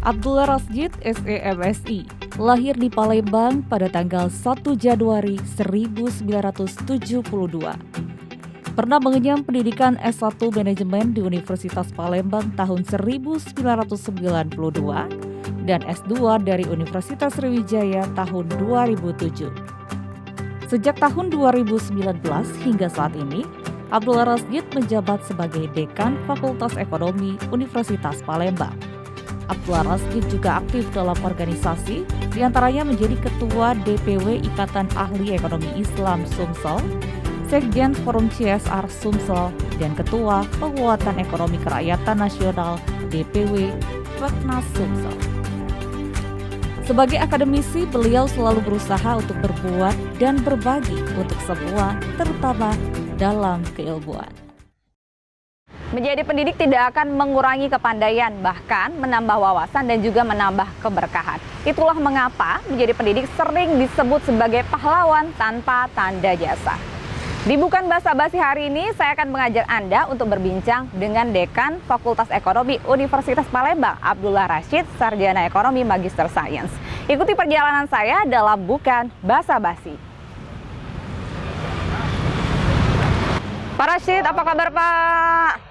Abdullah Rasjid, SEMSI, lahir di Palembang pada tanggal 1 Januari 1972. Pernah mengenyam pendidikan S1 Manajemen di Universitas Palembang tahun 1992 dan S2 dari Universitas Sriwijaya tahun 2007. Sejak tahun 2019 hingga saat ini, Abdullah Rasjid menjabat sebagai Dekan Fakultas Ekonomi Universitas Palembang. Abdullah Rasjid juga aktif dalam organisasi, diantaranya menjadi Ketua DPW Ikatan Ahli Ekonomi Islam Sumsel, Sekjen Forum CSR Sumsel, dan Ketua Penguatan Ekonomi Kerakyatan Nasional DPW Peknas Sumsel. Sebagai akademisi, beliau selalu berusaha untuk berbuat dan berbagi untuk semua, terutama dalam keilmuan. Menjadi pendidik tidak akan mengurangi kepandaian, bahkan menambah wawasan dan juga menambah keberkahan. Itulah mengapa menjadi pendidik sering disebut sebagai pahlawan tanpa tanda jasa. Di Bukan Basa-Basi hari ini, saya akan mengajak Anda untuk berbincang dengan Dekan Fakultas Ekonomi Universitas Palembang, Abdullah Rasjid, Sarjana Ekonomi Magister Sains. Ikuti perjalanan saya dalam Bukan Basa-Basi. Pak Rasjid, apa kabar Pak?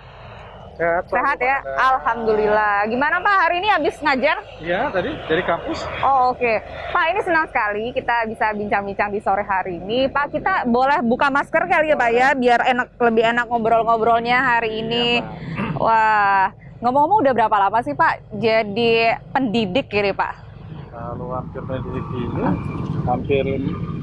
Sehat ya? Alhamdulillah. Gimana Pak, hari ini habis ngajar? Iya, tadi dari kampus. Oh, oke. Pak, ini senang sekali kita bisa bincang-bincang di sore hari ini. Pak, kita boleh buka masker kali ya Pak ya, biar lebih enak ngobrol-ngobrolnya hari ini. Ya, Wah, ngomong-ngomong udah berapa lama sih Pak jadi pendidik ini Pak? Kalau hampir pendidik ini, hampir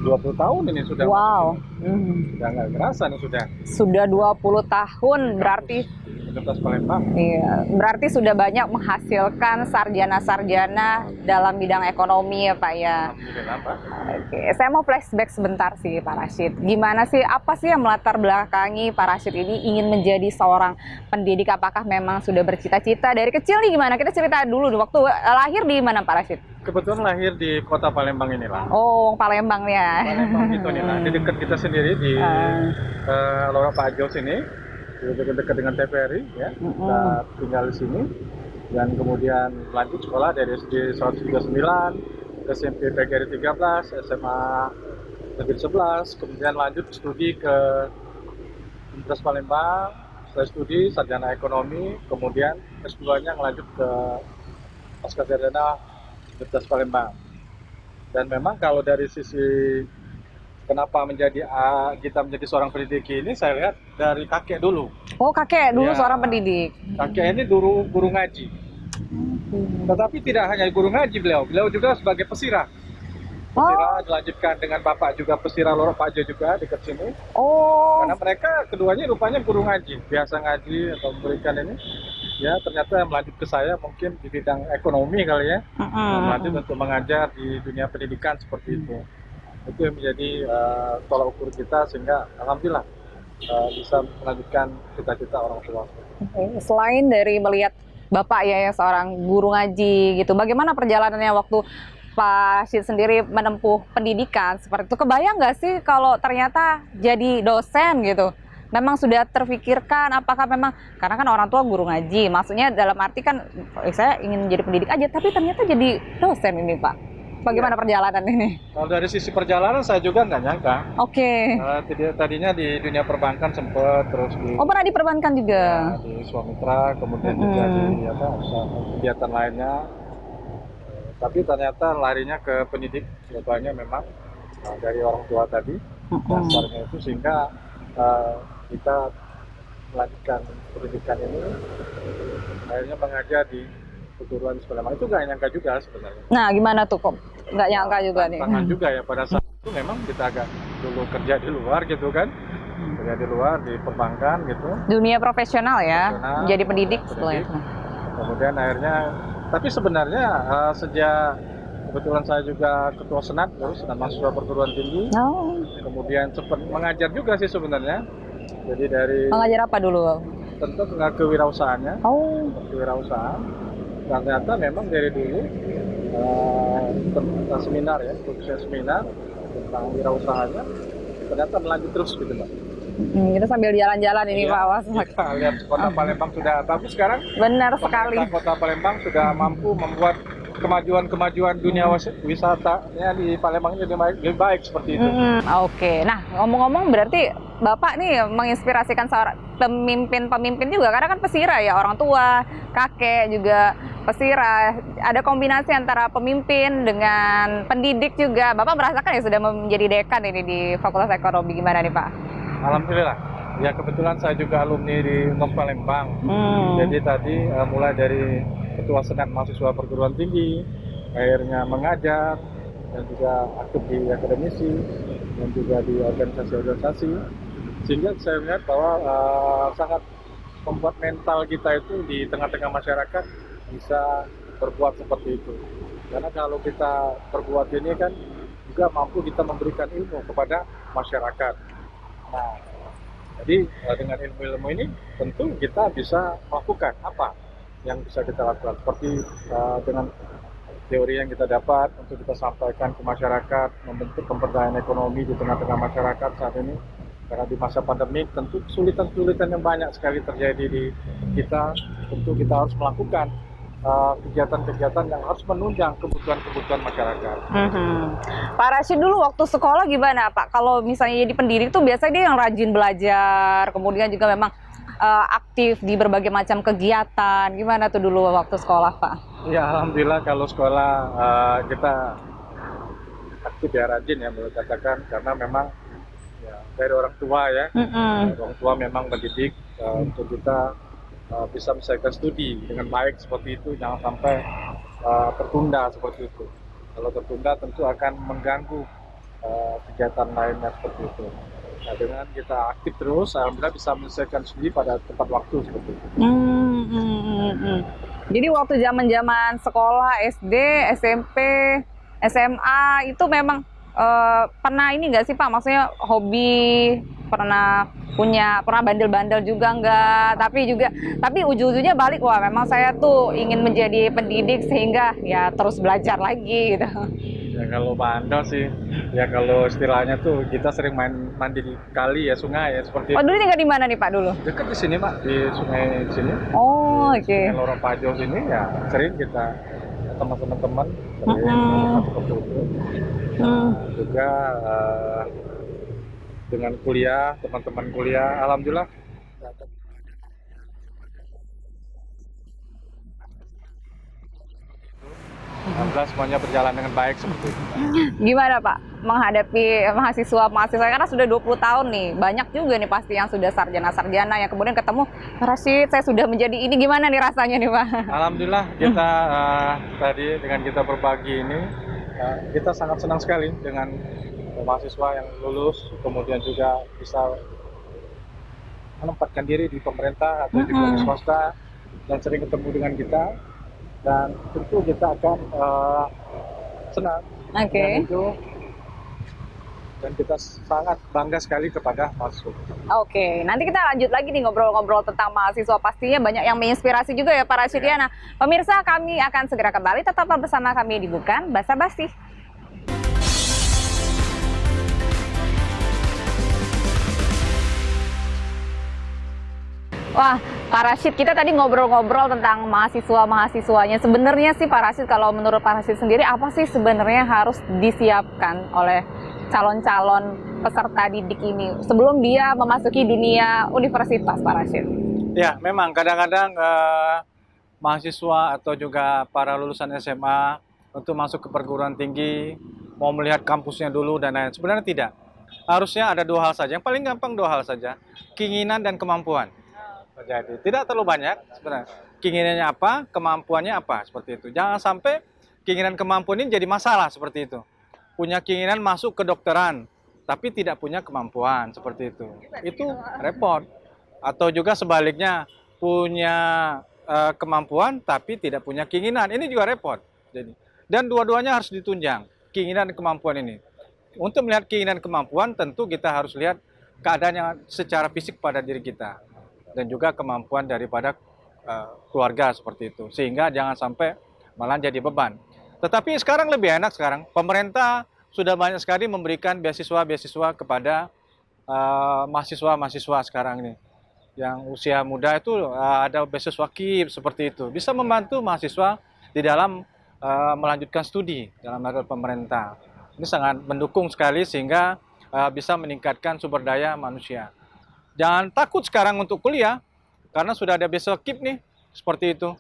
20 tahun ini sudah. Wow. Sudah nggak kerasa nih sudah. Sudah 20 tahun berarti. Universitas Palembang. Iya, berarti sudah banyak menghasilkan sarjana-sarjana dalam bidang ekonomi ya Pak ya. Alhamdulillah Pak. Oke, saya mau flashback sebentar sih Pak Rasjid. Gimana sih, apa sih yang melatar belakangi Pak Rasjid ini ingin menjadi seorang pendidik? Apakah memang sudah bercita-cita dari kecil nih gimana? Kita cerita dulu waktu lahir di mana Pak Rasjid? Kebetulan lahir di kota Palembang inilah. Oh, Palembang ya. Palembang itu nih lah. Di dekat kita sendiri di Lorong Pak Jos ini. Dekat dengan TVRI ya. Kita tinggal di sini dan kemudian lanjut sekolah dari SD 139, SMP PGRI 13, SMA Negeri 11, kemudian lanjut studi ke Universitas Palembang, setelah studi sarjana ekonomi, kemudian S2-nya lanjut ke Pascasarjana Universitas Palembang. Dan memang kalau dari sisi kenapa kita menjadi seorang pendidik ini, saya lihat dari kakek dulu. Oh, kakek dulu Ya, seorang pendidik. Kakek ini dulu guru ngaji. Tetapi tidak hanya guru ngaji beliau juga sebagai pesirah. Pesirah dilanjutkan dengan bapak juga pesirah Lorong Pak Jo juga dekat sini. Oh. Karena mereka keduanya rupanya guru ngaji, biasa ngaji atau memberikan ini. Ya ternyata melanjut ke saya mungkin di bidang ekonomi kali ya. Melanjut untuk mengajar di dunia pendidikan seperti itu. Itu yang menjadi tolak ukur kita sehingga alhamdulillah bisa melanjutkan cita-cita orang tua. Selain dari melihat Bapak ya yang seorang guru ngaji gitu, bagaimana perjalanannya waktu Pak Rasjid sendiri menempuh pendidikan seperti itu? Kebayang nggak sih kalau ternyata jadi dosen gitu? Memang sudah terfikirkan apakah memang, karena kan orang tua guru ngaji, maksudnya dalam arti kan saya ingin jadi pendidik aja, tapi ternyata jadi dosen ini Pak. Bagaimana perjalanan ini? Kalau dari sisi perjalanan saya juga nggak nyangka. Oke. Tadinya di dunia perbankan sempat, terus di pernah di perbankan juga? di Swamitra, kemudian juga di kegiatan lainnya. Tapi ternyata larinya ke pendidik, jawabannya memang dari orang tua tadi, dasarnya itu sehingga kita melanjutkan pendidikan ini, akhirnya mengajar di perguruan sekolah. Itu nggak nyangka juga sebenarnya. Nah, gimana tuh kok? Nggak nyangka juga nih. Tantangan juga ya pada saat itu memang kita agak dulu kerja di luar gitu kan. Kerja di luar di perbankan gitu. Dunia profesional ya, jadi pendidik setelah itu. Kemudian akhirnya, tapi sebenarnya sejak kebetulan saya juga ketua senat, senat mahasiswa perguruan tinggi. Kemudian sempat mengajar juga sih sebenarnya. Jadi dari mengajar apa dulu? Tentu nggak kewirausahaannya. Kewirausahaan. Ternyata memang dari dulu seminar ya, khususnya seminar tentang wirausahanya ternyata melanjut terus gitu Mbak. Kita sambil jalan-jalan ini Iya, Pak, awas. kita lihat kota Palembang sudah bagus sekarang. Benar sekali. Pemerintah Kota Palembang sudah mampu membuat kemajuan dunia wisata ya di Palembang ini lebih baik seperti itu. Oke. Nah, ngomong-ngomong berarti Bapak nih menginspirasikan seorang pemimpin-pemimpin juga, karena kan pesira ya, orang tua, kakek juga pesira. Ada kombinasi antara pemimpin dengan pendidik juga. Bapak merasakan ya sudah menjadi dekan ini di Fakultas Ekonomi, gimana nih Pak? Alhamdulillah. Ya kebetulan saya juga alumni di UNOS Palembang. Jadi tadi mulai dari ketua senat mahasiswa perguruan tinggi, akhirnya mengajar dan juga aktif di akademisi dan juga di organisasi-organisasi, sehingga saya melihat bahwa sangat membuat mental kita itu di tengah-tengah masyarakat bisa berbuat seperti itu. Karena kalau kita berbuat ini kan juga mampu kita memberikan ilmu kepada masyarakat. Nah, jadi dengan ilmu-ilmu ini tentu kita bisa melakukan apa yang bisa kita lakukan, seperti dengan teori yang kita dapat untuk kita sampaikan ke masyarakat, membentuk pemberdayaan ekonomi di tengah-tengah masyarakat saat ini. Karena di masa pandemi tentu kesulitan-kesulitan yang banyak sekali terjadi di kita, tentu kita harus melakukan kegiatan-kegiatan yang harus menunjang kebutuhan-kebutuhan masyarakat. Pak Rashid dulu waktu sekolah gimana Pak? Kalau misalnya jadi pendidik tuh biasanya dia yang rajin belajar, kemudian juga memang aktif di berbagai macam kegiatan. Gimana tuh dulu waktu sekolah, Pak? Ya, alhamdulillah kalau sekolah kita aktif ya, rajin ya menurut katakan, karena memang ya, dari orang tua ya, orang tua memang mendidik untuk kita bisa menyelesaikan studi dengan baik seperti itu, jangan sampai tertunda seperti itu. Kalau tertunda tentu akan mengganggu kegiatan lainnya seperti itu. Nah, dengan kita aktif terus, alhamdulillah bisa menyelesaikan studi pada tepat waktu seperti itu. Jadi waktu zaman-zaman sekolah, SD, SMP, SMA itu memang pernah ini nggak sih Pak? Maksudnya hobi, pernah bandel-bandel juga nggak? Tapi ujung-ujungnya balik, wah memang saya tuh ingin menjadi pendidik sehingga ya terus belajar lagi gitu. Ya kalau bandel sih, ya kalau istilahnya tuh kita sering mandi di kali ya, sungai ya seperti itu. Oh dulu tinggal di mana nih Pak dulu? Dekat di sini Pak, di sungai sini. Oh oke. Sungai Lorong Pajo sini ya sering kita teman-teman seperti itu. Juga dengan kuliah, teman-teman kuliah, alhamdulillah. Alhamdulillah semuanya berjalan dengan baik seperti itu. Gimana Pak menghadapi mahasiswa karena sudah 20 tahun nih, banyak juga nih pasti yang sudah sarjana-sarjana yang kemudian ketemu Rashid, saya sudah menjadi ini, gimana nih rasanya nih Pak? Alhamdulillah kita tadi dengan kita berbagi ini, kita sangat senang sekali dengan mahasiswa yang lulus, kemudian juga bisa menempatkan diri di pemerintah atau di swasta dan sering ketemu dengan kita. Dan tentu kita akan senang dengan itu, dan kita sangat bangga sekali kepada mahasiswa. Oke, nanti kita lanjut lagi nih ngobrol-ngobrol tentang mahasiswa, pastinya banyak yang menginspirasi juga ya Pak Rashid ya. Nah, pemirsa kami akan segera kembali, tetaplah bersama kami di Bukan Basa-Basi. Wah, Pak Rashid, kita tadi ngobrol-ngobrol tentang mahasiswa-mahasiswanya. Sebenarnya sih Pak Rashid, kalau menurut Pak Rashid sendiri, apa sih sebenarnya harus disiapkan oleh calon-calon peserta didik ini sebelum dia memasuki dunia universitas, Pak Rashid? Ya, memang kadang-kadang mahasiswa atau juga para lulusan SMA untuk masuk ke perguruan tinggi, mau melihat kampusnya dulu dan lain. Sebenarnya tidak. Harusnya ada dua hal saja. Yang paling gampang dua hal saja, keinginan dan kemampuan. Jadi tidak terlalu banyak sebenarnya. Keinginannya apa, kemampuannya apa, seperti itu. Jangan sampai keinginan kemampuan ini jadi masalah seperti itu. Punya keinginan masuk ke kedokteran, tapi tidak punya kemampuan seperti itu. Itu repot. Atau juga sebaliknya, punya kemampuan tapi tidak punya keinginan. Ini juga repot. Jadi, dan dua-duanya harus ditunjang, keinginan dan kemampuan ini. Untuk melihat keinginan kemampuan, tentu kita harus lihat keadaan yang secara fisik pada diri kita. Dan juga kemampuan daripada keluarga seperti itu. Sehingga jangan sampai malah jadi beban. Tetapi sekarang lebih enak sekarang. Pemerintah sudah banyak sekali memberikan beasiswa-beasiswa kepada mahasiswa-mahasiswa sekarang ini yang usia muda itu ada beasiswa KIP seperti itu, bisa membantu mahasiswa di dalam melanjutkan studi dalam lembaga pemerintah. Ini sangat mendukung sekali sehingga bisa meningkatkan sumber daya manusia. Jangan takut sekarang untuk kuliah karena sudah ada beasiswa KIP nih, seperti itu.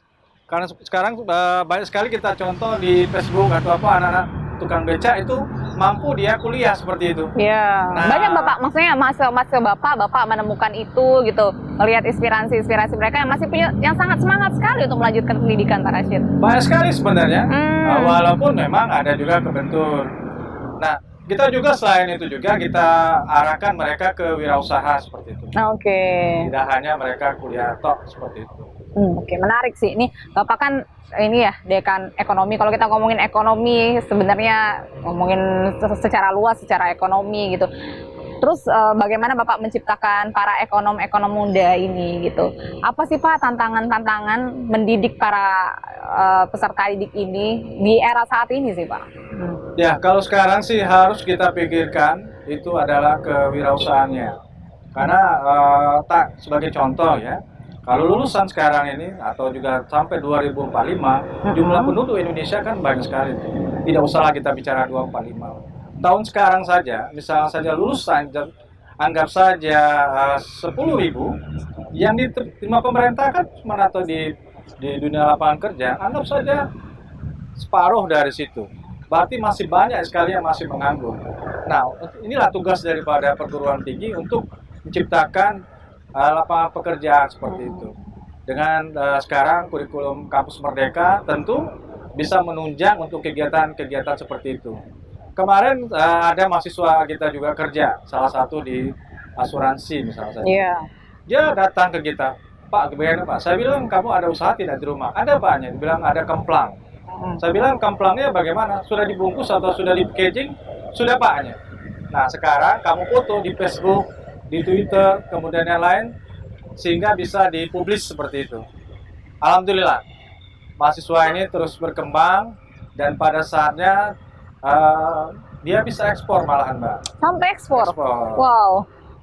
Karena sekarang banyak sekali kita contoh di Facebook atau apa anak-anak tukang beca itu mampu dia kuliah seperti itu. Iya. Nah, banyak Bapak, maksudnya mahasiswa Bapak menemukan itu gitu, melihat inspirasi mereka yang masih punya, yang sangat semangat sekali untuk melanjutkan pendidikan, Pak Rashid. banyak sekali sebenarnya, walaupun memang ada juga kebentur. Nah, kita juga selain itu juga kita arahkan mereka ke wirausaha seperti itu. Oke. Tidak hanya mereka kuliah tok seperti itu. Oke, menarik sih. Ini Bapak kan ini ya dekan ekonomi. Kalau kita ngomongin ekonomi, sebenarnya ngomongin secara luas, secara ekonomi gitu. Terus bagaimana Bapak menciptakan para ekonom muda ini gitu? Apa sih Pak tantangan-tantangan mendidik para peserta didik ini di era saat ini sih Pak? Ya, kalau sekarang sih harus kita pikirkan itu adalah kewirausahaannya. Karena tak sebagai contoh ya, kalau lulusan sekarang ini atau juga sampai 2045, jumlah penduduk Indonesia kan banyak sekali. Tidak usahlah kita bicara 2045. Tahun sekarang saja, misalnya saja lulusan, anggap saja 10.000, yang diterima pemerintah kan cuma atau di dunia lapangan kerja, anggap saja separuh dari situ. Berarti masih banyak sekali yang masih menganggur. Nah, inilah tugas daripada perguruan tinggi untuk menciptakan lapangan pekerjaan seperti itu. Dengan sekarang kurikulum Kampus Merdeka tentu bisa menunjang untuk kegiatan-kegiatan seperti itu. Kemarin ada mahasiswa kita juga kerja, salah satu di asuransi misalnya saja. Iya. Dia datang ke kita, Pak, gimana Pak? Saya bilang, kamu ada usaha tidak di rumah? Ada Paknya, dia bilang ada kemplang. Saya bilang, kemplangnya bagaimana? Sudah dibungkus atau sudah di packaging? Sudah Paknya. Nah, sekarang kamu foto di Facebook, di Twitter, kemudian yang lain, sehingga bisa dipublis seperti itu. Alhamdulillah, mahasiswa ini terus berkembang, dan pada saatnya dia bisa ekspor malahan, Mbak. Sampai ekspor? Ekspor. Wow.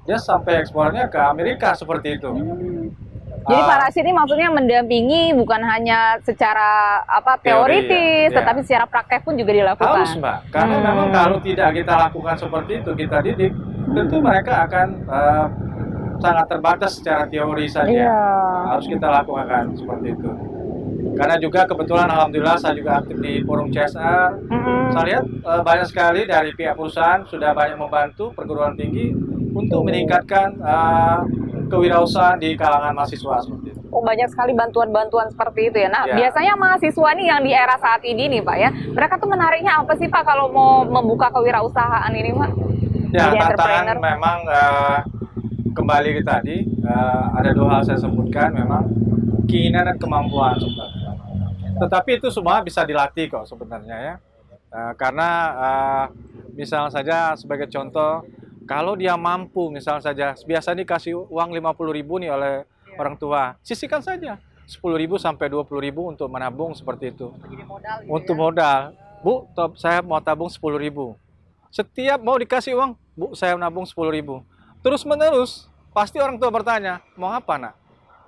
Dia sampai ekspornya ke Amerika seperti itu. Jadi Pak Rashid ini maksudnya mendampingi bukan hanya secara teoritis, ya. Tetapi secara praktek pun juga dilakukan. Harus Mbak, karena memang kalau tidak kita lakukan seperti itu, kita didik, tentu mereka akan sangat terbatas secara teori saja. Iya. Harus kita lakukan seperti itu. Karena juga kebetulan alhamdulillah saya juga aktif di forum CSR. Saya lihat banyak sekali dari pihak perusahaan sudah banyak membantu perguruan tinggi untuk meningkatkan kewirausahaan di kalangan mahasiswa seperti itu. Oh, banyak sekali bantuan-bantuan seperti itu ya. Nah, Ya. biasanya mahasiswa nih yang di era saat ini nih Pak ya, mereka tuh menariknya apa sih Pak kalau mau membuka kewirausahaan ini Pak? Ya, Jadi tantangan entrepreneur. memang kembali ke tadi, ada dua hal saya sebutkan, memang keinginan dan kemampuan sebenarnya. Tetapi itu semua bisa dilatih kok sebenarnya ya. Karena misalnya saja sebagai contoh, kalau dia mampu misalnya saja, biasanya dikasih uang 50.000 nih oleh orang tua, sisihkan saja 10.000 sampai 20.000 untuk menabung seperti itu. Untuk modal, Bu, saya mau tabung 10.000. Setiap mau dikasih uang, Bu, saya menabung 10.000. Terus menerus, pasti orang tua bertanya, mau apa nak?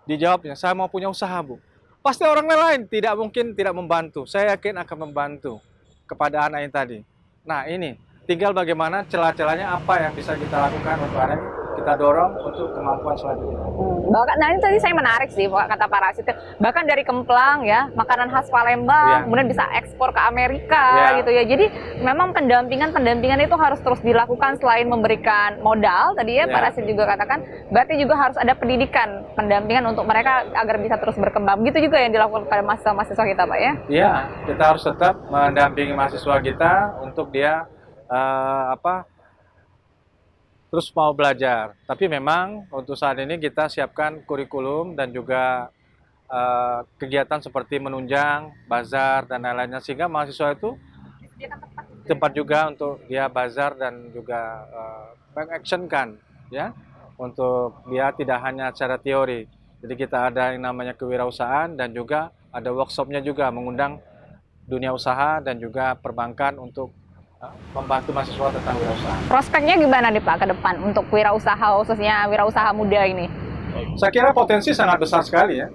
Dijawabnya, saya mau punya usaha Bu. Pasti orang lain tidak mungkin tidak membantu. Saya yakin akan membantu kepada anak yang tadi. Nah ini, tinggal bagaimana celah-celahnya apa yang bisa kita lakukan untuk anak ini, kita dorong untuk kemampuan selanjutnya. Bahkan, nah ini tadi saya menarik sih kata Pak Rashid. Bahkan dari kemplang ya, makanan khas Palembang, kemudian bisa ekspor ke Amerika gitu ya. Jadi memang pendampingan itu harus terus dilakukan selain memberikan modal tadi ya Pak Rashid juga katakan. Berarti juga harus ada pendidikan, pendampingan untuk mereka agar bisa terus berkembang. Gitu juga yang dilakukan pada mahasiswa kita Pak ya. Iya, kita harus tetap mendampingi mahasiswa kita untuk dia terus mau belajar. Tapi memang untuk saat ini kita siapkan kurikulum dan juga kegiatan seperti menunjang, bazar dan lain-lainnya, sehingga mahasiswa itu tempat juga untuk dia bazar dan juga mengactionkan ya, untuk dia tidak hanya secara teori. Jadi kita ada yang namanya kewirausahaan dan juga ada workshopnya juga, mengundang dunia usaha dan juga perbankan untuk membantu mahasiswa tentang wirausaha. Prospeknya gimana nih Pak ke depan untuk wirausaha, khususnya wirausaha muda ini? Saya kira potensi sangat besar sekali ya.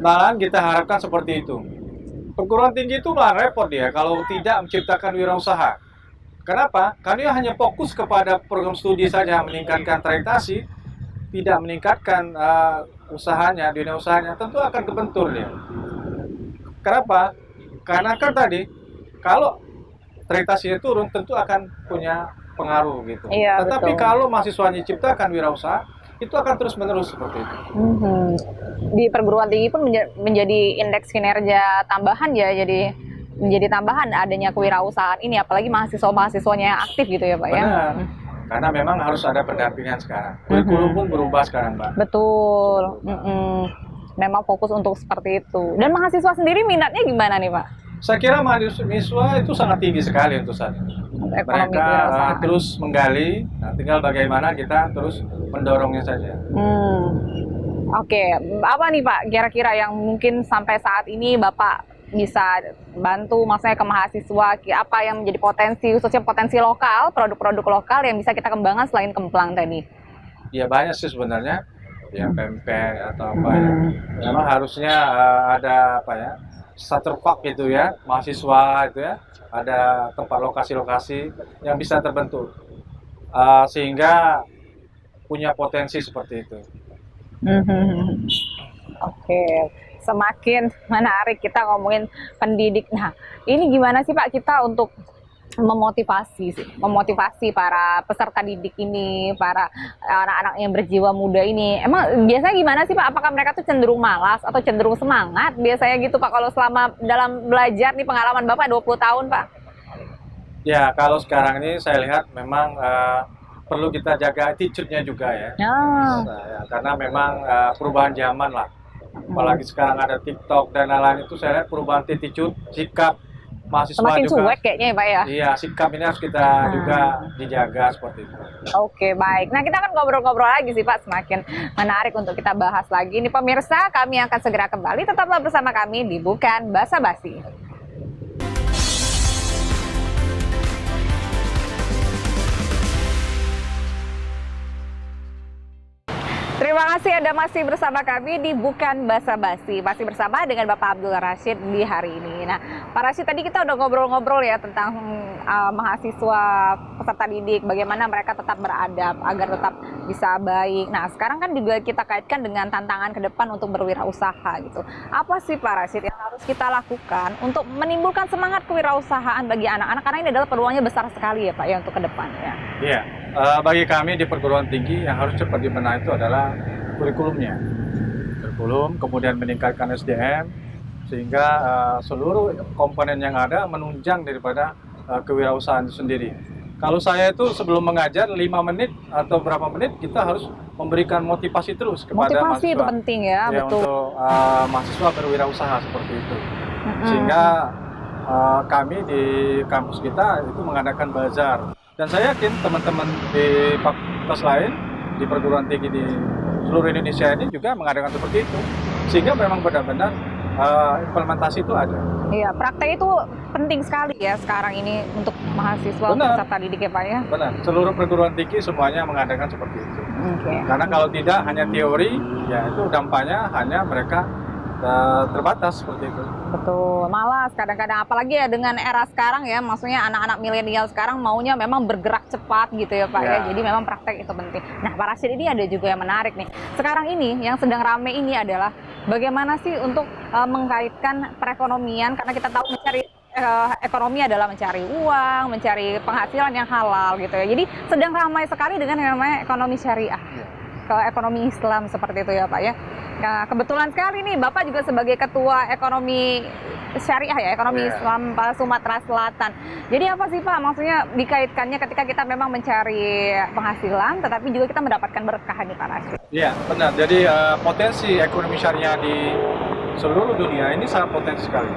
Malahan kita harapkan seperti itu. Perguruan tinggi itu malah repot dia kalau tidak menciptakan wirausaha. Kenapa? Karena dia hanya fokus kepada program studi saja, meningkatkan traktasi, tidak meningkatkan usahanya, dunia usahanya, tentu akan kebentur dia. Kenapa? Karena kan tadi, kalau traktasinya turun, tentu akan punya pengaruh gitu. Iya, Tetapi betul. kalau mahasiswanya ciptakan wirausaha, itu akan terus-menerus seperti itu. Di perguruan tinggi pun menjadi indeks kinerja tambahan ya, jadi menjadi tambahan adanya kewirausahaan ini, apalagi mahasiswa-mahasiswanya yang aktif gitu ya Pak ya. Benar. Karena memang harus ada pendampingan sekarang. Kurikulum pun berubah sekarang, Mbak. Betul. Memang fokus untuk seperti itu. Dan mahasiswa sendiri minatnya gimana nih Pak? Saya kira mahasiswa itu sangat tinggi sekali untuk saat ini. Untuk ekonomi Mereka kewirausahaan. terus menggali, nah, tinggal bagaimana kita terus mendorongnya saja. Oke, apa nih Pak kira-kira yang mungkin sampai saat ini Bapak bisa bantu maksudnya ke mahasiswa, apa yang menjadi potensi, khususnya potensi lokal, produk-produk lokal yang bisa kita kembangkan selain Kemplang tadi? Ya banyak sih sebenarnya, ya pempek atau apa ya. Memang harusnya ada apa ya, starter pack gitu ya, mahasiswa itu ya, ada tempat lokasi-lokasi yang bisa terbentuk. Sehingga punya potensi seperti itu. Oke, semakin menarik kita ngomongin pendidik. Nah, ini gimana sih Pak kita untuk memotivasi para peserta didik ini, para anak-anak yang berjiwa muda ini. Emang biasanya gimana sih Pak? Apakah mereka tuh cenderung malas atau cenderung semangat? Biasanya gitu Pak kalau selama dalam belajar nih, pengalaman Bapak 20 tahun Pak. Ya, kalau sekarang ini saya lihat memang perlu kita jaga attitude-nya juga ya. Ya, karena memang perubahan zaman lah. Apalagi sekarang ada TikTok dan lain-lain, itu saya lihat perubahan attitude, sikap mahasiswa Semakin juga. cuek kayaknya ya Pak ya. Iya, sikap ini harus kita juga dijaga seperti itu. Oke, baik. Nah, kita akan ngobrol-ngobrol lagi sih Pak, semakin menarik untuk kita bahas lagi. Ini pemirsa, kami akan segera kembali. Tetaplah bersama kami di Bukan Basa-Basi. Terima kasih Anda masih bersama kami di Bukan Basa-Basi. Masih bersama dengan Bapak Abdul Rashid di hari ini. Nah, Pak Rashid, tadi kita udah ngobrol-ngobrol ya tentang mahasiswa peserta didik, bagaimana mereka tetap beradab agar tetap bisa baik. Nah, sekarang kan juga kita kaitkan dengan tantangan ke depan untuk berwirausaha gitu. Apa sih Pak Rashid yang harus kita lakukan untuk menimbulkan semangat kewirausahaan bagi anak-anak? Karena ini adalah peluangnya besar sekali ya Pak ya untuk ke depannya. Iya, bagi kami di perguruan tinggi yang harus cepat dibenahi itu adalah kurikulumnya. Kurikulum, kemudian meningkatkan SDM, sehingga seluruh komponen yang ada menunjang daripada kewirausahaan itu sendiri. Kalau saya itu sebelum mengajar 5 menit atau berapa menit kita harus memberikan motivasi terus kepada Motivasi mahasiswa. itu penting ya, betul. Untuk mahasiswa berwirausaha seperti itu. Sehingga kami di kampus kita itu mengadakan bazar. Dan saya yakin teman-teman di fakultas lain, di perguruan tinggi di seluruh Indonesia ini juga mengadakan seperti itu. Sehingga memang benar-benar implementasi itu ada. Iya, praktek itu penting sekali ya sekarang ini untuk mahasiswa peserta didik ya Pak ya. Benar, seluruh perguruan tinggi semuanya mengadakan seperti itu. Karena kalau tidak hanya teori, ya itu dampaknya hanya mereka terbatas seperti itu. Betul, malas kadang-kadang, apalagi ya dengan era sekarang ya, maksudnya anak-anak milenial sekarang maunya memang bergerak cepat gitu ya Pak ya. Jadi memang praktek itu penting. Nah Pak Rashid, ini ada juga yang menarik nih. Sekarang ini yang sedang rame ini adalah bagaimana sih untuk mengkaitkan perekonomian, karena kita tahu mencari ekonomi adalah mencari uang, mencari penghasilan yang halal gitu ya. Jadi sedang ramai sekali dengan yang namanya ekonomi syariah, ke ekonomi Islam seperti itu ya Pak ya. Nah, kebetulan sekali nih Bapak juga sebagai ketua ekonomi syariah ya, ekonomi Islam Sumatera Selatan. Jadi apa sih Pak maksudnya dikaitkannya ketika kita memang mencari penghasilan tetapi juga kita mendapatkan berkah nih Pak Rashid? Iya benar, jadi potensi ekonomi syariah di seluruh dunia ini sangat potensi sekali.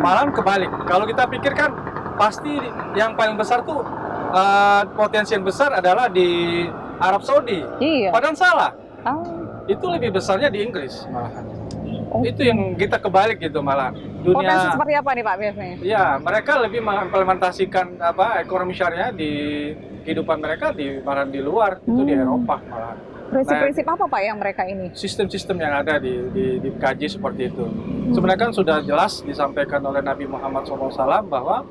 Malah kebalik, kalau kita pikirkan pasti yang paling besar tuh potensi yang besar adalah di Arab Saudi. Iya. Padahal salah. Itu lebih besarnya di Inggris malahan. Itu yang kita kebalik gitu malah. Potensi seperti apa nih Pak biasanya? Ya, mereka lebih mengimplementasikan ekonomi syariah di kehidupan mereka malah di luar, itu di Eropa malah. Prinsip-prinsip apa Pak yang mereka ini? Sistem-sistem yang ada dikaji seperti itu. Sebenarnya kan sudah jelas disampaikan oleh Nabi Muhammad SAW bahwa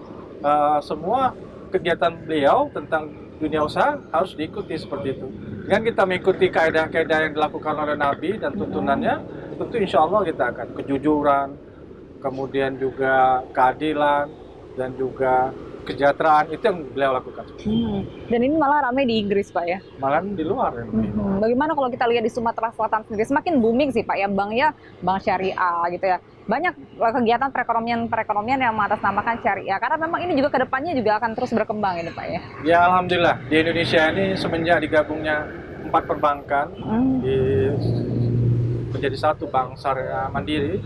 semua kegiatan beliau tentang dunia usaha harus diikuti seperti itu. Dengan kita mengikuti kaedah-kaedah yang dilakukan oleh Nabi dan tuntunannya, tentu insya Allah kita akan kejujuran, kemudian juga keadilan, dan juga kesejahteraan, itu yang beliau lakukan. Dan ini malah ramai di Inggris Pak ya? Malah di luar. Bagaimana kalau kita lihat di Sumatera Selatan sendiri? Semakin booming sih Pak ya, bank syariah gitu ya. Banyak kegiatan perekonomian yang mengatasnamakan syariah. Karena memang ini juga kedepannya juga akan terus berkembang ini Pak ya? Ya Alhamdulillah, di Indonesia ini semenjak digabungnya 4 perbankan, menjadi satu bank syariah mandiri,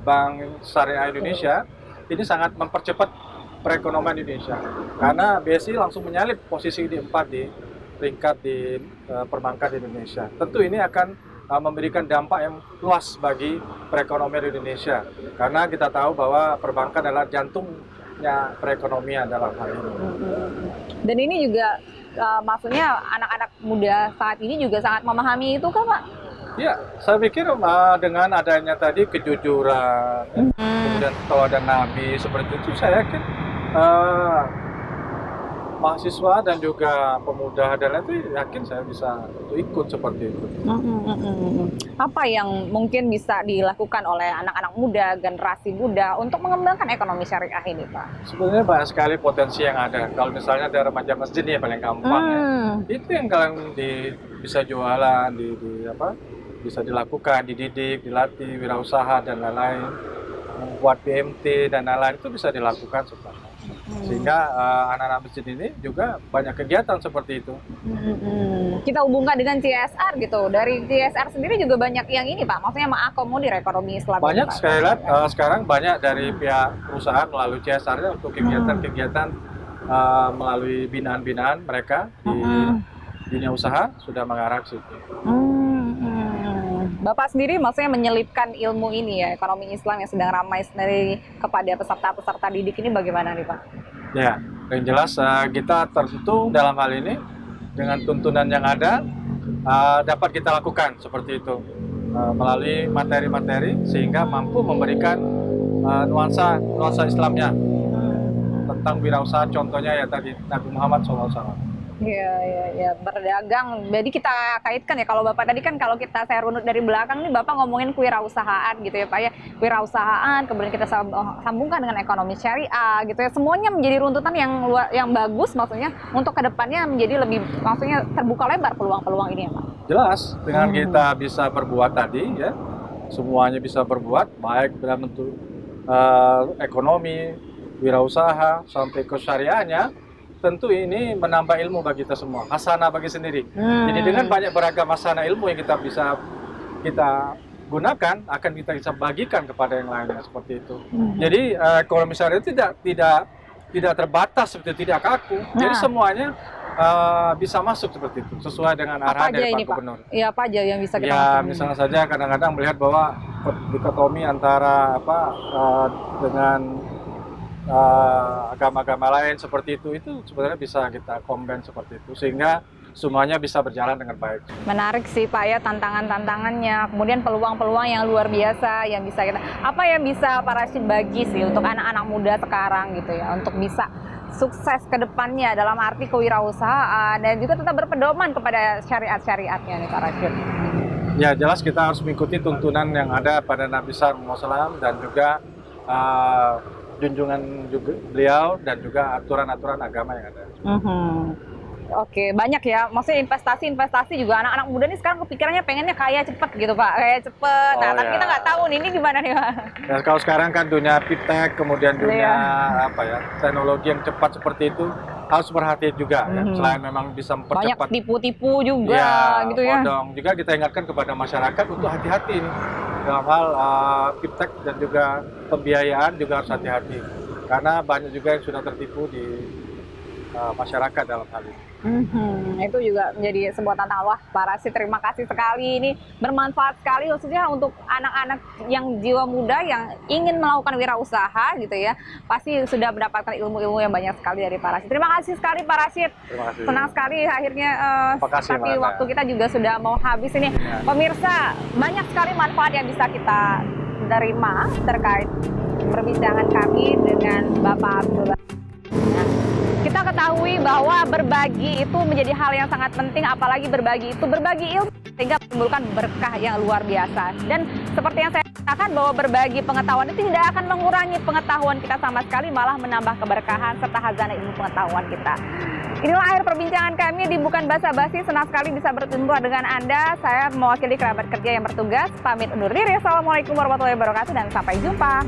Bank Syariah Indonesia, ini sangat mempercepat perekonomian Indonesia, karena BSI langsung menyalip posisi di 4 di peringkat di perbankan di Indonesia. Tentu ini akan memberikan dampak yang luas bagi perekonomian Indonesia, karena kita tahu bahwa perbankan adalah jantungnya perekonomian dalam hal ini. Dan ini juga maksudnya anak-anak muda saat ini juga sangat memahami itu kan Pak? Ya, saya pikir dengan adanya tadi kejujuran, kemudian teladan Nabi seperti itu, saya yakin mahasiswa dan juga pemuda dan lain itu yakin saya bisa ikut seperti itu. Apa yang mungkin bisa dilakukan oleh anak-anak muda, generasi muda untuk mengembangkan ekonomi syariah ini Pak? Sebenarnya banyak sekali potensi yang ada. Kalau misalnya dari remaja masjid ini yang paling gampang ya. Itu yang kalian bisa jualan, bisa dilakukan, dididik, dilatih, wirausaha dan lain-lain, membuat PMT dan lain-lain itu bisa dilakukan sebenarnya. Sehingga anak-anak masjid ini juga banyak kegiatan seperti itu. Kita hubungkan dengan CSR gitu. Dari CSR sendiri juga banyak yang ini Pak, maksudnya mengakomodir ekonomi Islam. Banyak sekali sekarang banyak dari pihak perusahaan melalui CSR-nya untuk kegiatan-kegiatan melalui binaan-binaan mereka di dunia usaha sudah mengarah ke situ. Bapak sendiri maksudnya menyelipkan ilmu ini ya, ekonomi Islam yang sedang ramai sendiri kepada peserta-peserta didik ini bagaimana nih Pak? Ya, yang jelas kita tentu dalam hal ini dengan tuntunan yang ada dapat kita lakukan seperti itu melalui materi-materi sehingga mampu memberikan nuansa Islamnya tentang wirausaha, contohnya ya tadi Nabi Muhammad SAW. Iya, berdagang. Jadi kita kaitkan ya, kalau Bapak tadi kan kalau saya runut dari belakang nih Bapak ngomongin kewirausahaan gitu ya Pak ya. Wirausahaan, kemudian kita sambungkan dengan ekonomi syariah gitu ya. Semuanya menjadi runtutan yang bagus maksudnya untuk kedepannya menjadi lebih maksudnya terbuka lebar peluang-peluang ini ya Pak. Jelas, dengan kita bisa berbuat tadi ya, semuanya bisa berbuat baik dalam bentuk ekonomi, wirausaha sampai ke syariahnya. Tentu ini menambah ilmu bagi kita semua, hasanah bagi sendiri. Jadi dengan banyak beragam hasanah ilmu yang kita gunakan, akan kita bisa bagikan kepada yang lainnya seperti itu. Jadi ekonomi syariah tidak terbatas seperti itu, tidak kaku. Jadi semuanya bisa masuk seperti itu, sesuai dengan arahan dari Pak Gubernur. Iya, apa aja yang bisa kita masuk? Misalnya saja kadang-kadang melihat bahwa dikotomi antara dengan agama-agama lain seperti itu sebenarnya bisa kita combine seperti itu sehingga semuanya bisa berjalan dengan baik. Menarik sih Pak ya tantangannya, kemudian peluang-peluang yang luar biasa yang bisa apa yang bisa Pak Rashid bagi sih untuk anak-anak muda sekarang gitu ya untuk bisa sukses ke depannya dalam arti kewirausahaan dan juga tetap berpedoman kepada syariat-syariatnya nih Pak Rashid. Ya jelas kita harus mengikuti tuntunan yang ada pada Nabi SAW dan juga junjungan juga beliau dan juga aturan-aturan agama yang ada. Oke, banyak ya. Maksudnya investasi juga anak-anak muda nih sekarang kepikirannya pengennya kaya cepet gitu Pak, kaya cepet. Tapi kita nggak tahu nih ini gimana nih Pak. Ya, kalau sekarang kan dunia fintech, kemudian dunia teknologi yang cepat seperti itu harus berhati juga ya. Selain memang bisa mempercepat. Banyak tipu-tipu juga gitu ya. Juga kita ingatkan kepada masyarakat untuk hati-hati nih dalam hal fintech dan juga pembiayaan juga harus hati-hati karena banyak juga yang sudah tertipu di masyarakat dalam hal ini. Itu juga menjadi sebuah tantangan. Wah, Pak Rashid, terima kasih sekali. Ini bermanfaat sekali khususnya untuk anak-anak yang jiwa muda yang ingin melakukan wirausaha gitu ya. Pasti sudah mendapatkan ilmu-ilmu yang banyak sekali dari Pak Rashid. Terima kasih sekali Pak Rashid. Terima kasih. Senang sekali akhirnya Makasih, tapi Mbak. waktu kita juga sudah mau habis ini. Pemirsa, banyak sekali manfaat yang bisa kita terima terkait perbincangan kami dengan Bapak Abdullah. Nah, kita ketahui bahwa berbagi itu menjadi hal yang sangat penting, apalagi berbagi ilmu sehingga menimbulkan berkah yang luar biasa. Dan seperti yang saya katakan bahwa berbagi pengetahuan itu tidak akan mengurangi pengetahuan kita sama sekali, malah menambah keberkahan serta khazanah ilmu pengetahuan kita. Inilah akhir perbincangan kami di Bukan Basa-Basi. Senang sekali bisa bertemu dengan Anda. Saya mewakili kerabat kerja yang bertugas. Pamit undur diri. Assalamualaikum warahmatullahi wabarakatuh dan sampai jumpa.